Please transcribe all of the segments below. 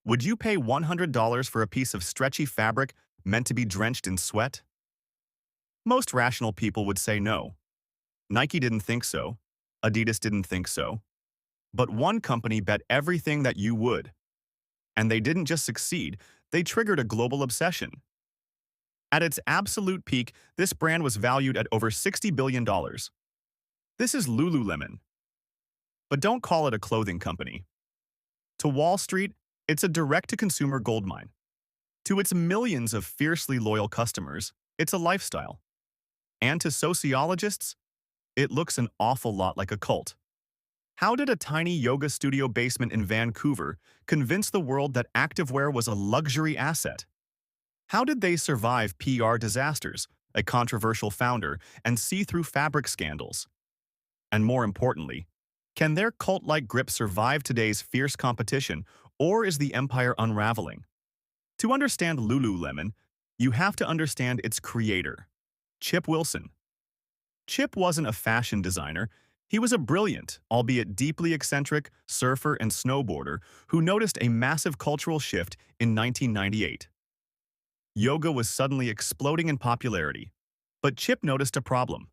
Would you pay $100 for a piece of stretchy fabric meant to be drenched in sweat? Most rational people would say no. Nike didn't think so. Adidas didn't think so. But one company bet everything that you would. And they didn't just succeed, they triggered a global obsession. At its absolute peak, this brand was valued at over $60 billion. This is Lululemon. But don't call it a clothing company. To Wall Street, it's a direct-to-consumer goldmine. To its millions of fiercely loyal customers, it's a lifestyle. And to sociologists, it looks an awful lot like a cult. How did a tiny yoga studio basement in Vancouver convince the world that activewear was a luxury asset? How did they survive PR disasters, a controversial founder, and see-through fabric scandals? And more importantly, can their cult-like grip survive today's fierce competition, or is the empire unraveling? To understand Lululemon, you have to understand its creator, Chip Wilson. Chip wasn't a fashion designer. He was a brilliant, albeit deeply eccentric, surfer and snowboarder who noticed a massive cultural shift in 1998. Yoga was suddenly exploding in popularity, but Chip noticed a problem.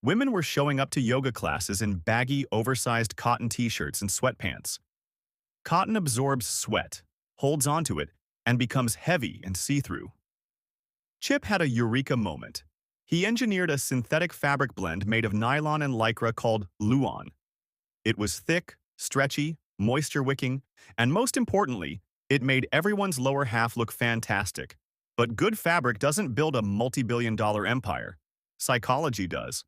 Women were showing up to yoga classes in baggy, oversized cotton t-shirts and sweatpants. Cotton absorbs sweat, holds onto it, and becomes heavy and see-through. Chip had a eureka moment. He engineered a synthetic fabric blend made of nylon and lycra called Luon. It was thick, stretchy, moisture-wicking, and most importantly, it made everyone's lower half look fantastic. But good fabric doesn't build a multi-billion-dollar empire. Psychology does.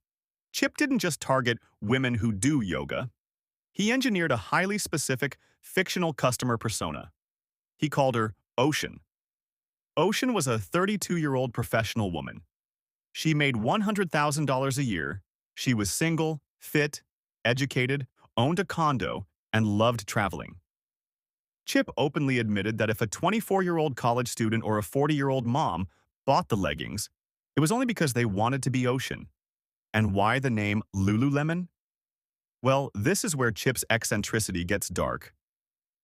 Chip didn't just target women who do yoga. He engineered a highly specific, fictional customer persona. He called her Ocean. Ocean was a 32-year-old professional woman. She made $100,000 a year. She was single, fit, educated, owned a condo, and loved traveling. Chip openly admitted that if a 24-year-old college student or a 40-year-old mom bought the leggings, it was only because they wanted to be Ocean. And why the name Lululemon? Well, this is where Chip's eccentricity gets dark.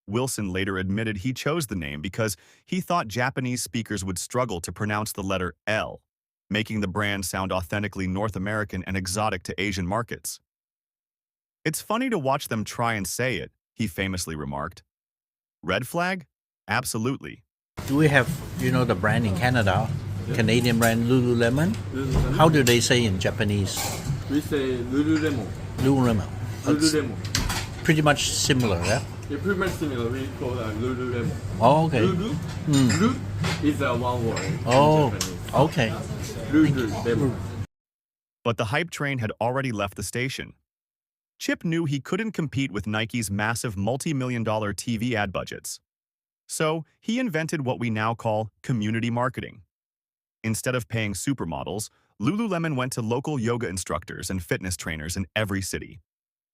Wilson later admitted he chose the name because he thought Japanese speakers would struggle to pronounce the letter L, making the brand sound authentically North American and exotic to Asian markets. "It's funny to watch them try and say it," he famously remarked. Red flag? Absolutely. Do we have, the brand in Canada, Canadian brand Lululemon? How do they say in Japanese? We say Lululemon. Lululemon. It's Lululemon. pretty much similar, yeah? Yeah, pretty much similar. We call it Lululemon. Oh, okay. Lulu. Lu is a one word in Oh, Japanese. okay. Lululemon. But the hype train had already left the station. Chip knew he couldn't compete with Nike's massive multi-million-dollar TV ad budgets. So he invented what we now call community marketing. Instead of paying supermodels, Lululemon went to local yoga instructors and fitness trainers in every city.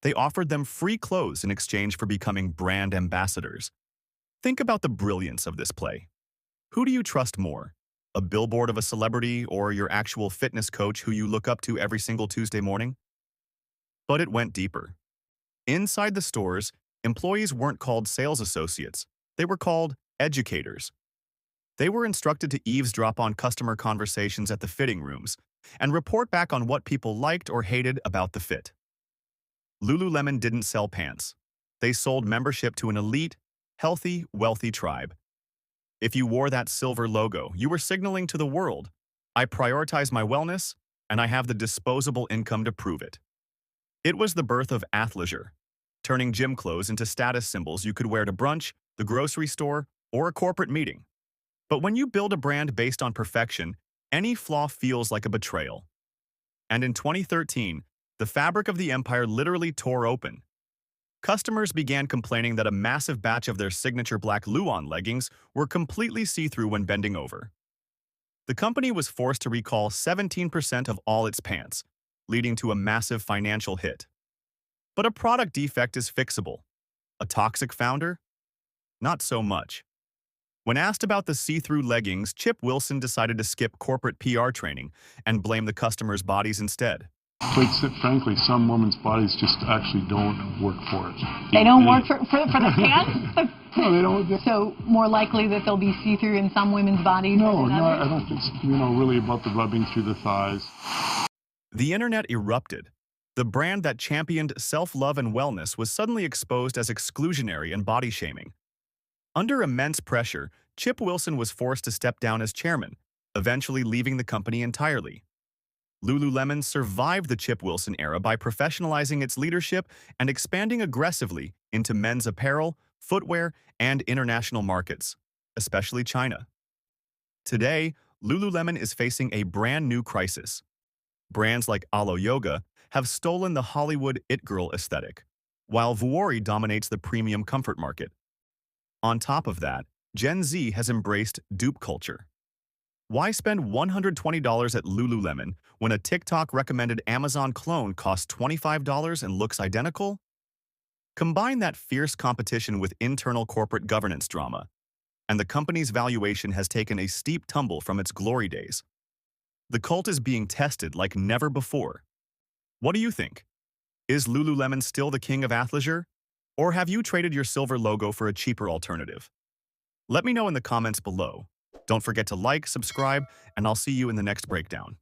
They offered them free clothes in exchange for becoming brand ambassadors. Think about the brilliance of this play. Who do you trust more? A billboard of a celebrity or your actual fitness coach who you look up to every single Tuesday morning? But it went deeper. Inside the stores, employees weren't called sales associates. They were called educators. They were instructed to eavesdrop on customer conversations at the fitting rooms and report back on what people liked or hated about the fit. Lululemon didn't sell pants. They sold membership to an elite, healthy, wealthy tribe. If you wore that silver logo, you were signaling to the world, I prioritize my wellness, and I have the disposable income to prove it. It was the birth of Athleisure, turning gym clothes into status symbols you could wear to brunch, the grocery store, or a corporate meeting. But when you build a brand based on perfection, any flaw feels like a betrayal. And in 2013, the fabric of the empire literally tore open. Customers began complaining that a massive batch of their signature black Luon leggings were completely see-through when bending over. The company was forced to recall 17% of all its pants, leading to a massive financial hit. But a product defect is fixable. A toxic founder? Not so much. When asked about the see-through leggings, Chip Wilson decided to skip corporate PR training and blame the customers' bodies instead. Quite frankly, some women's bodies just actually don't work for it. They don't work for the pants? No, they don't. So more likely that they'll be see-through in some women's bodies No, than no, others? I don't think it's, really about the rubbing through the thighs. The internet erupted. The brand that championed self-love and wellness was suddenly exposed as exclusionary and body-shaming. Under immense pressure, Chip Wilson was forced to step down as chairman, eventually leaving the company entirely. Lululemon survived the Chip Wilson era by professionalizing its leadership and expanding aggressively into men's apparel, footwear, and international markets, especially China. Today, Lululemon is facing a brand new crisis. Brands like Alo Yoga have stolen the Hollywood it-girl aesthetic, while Vuori dominates the premium comfort market. On top of that, Gen Z has embraced dupe culture. Why spend $120 at Lululemon when a TikTok-recommended Amazon clone costs $25 and looks identical? Combine that fierce competition with internal corporate governance drama, and the company's valuation has taken a steep tumble from its glory days. The cult is being tested like never before. What do you think? Is Lululemon still the king of athleisure? Or have you traded your silver logo for a cheaper alternative? Let me know in the comments below. Don't forget to like, subscribe, and I'll see you in the next breakdown.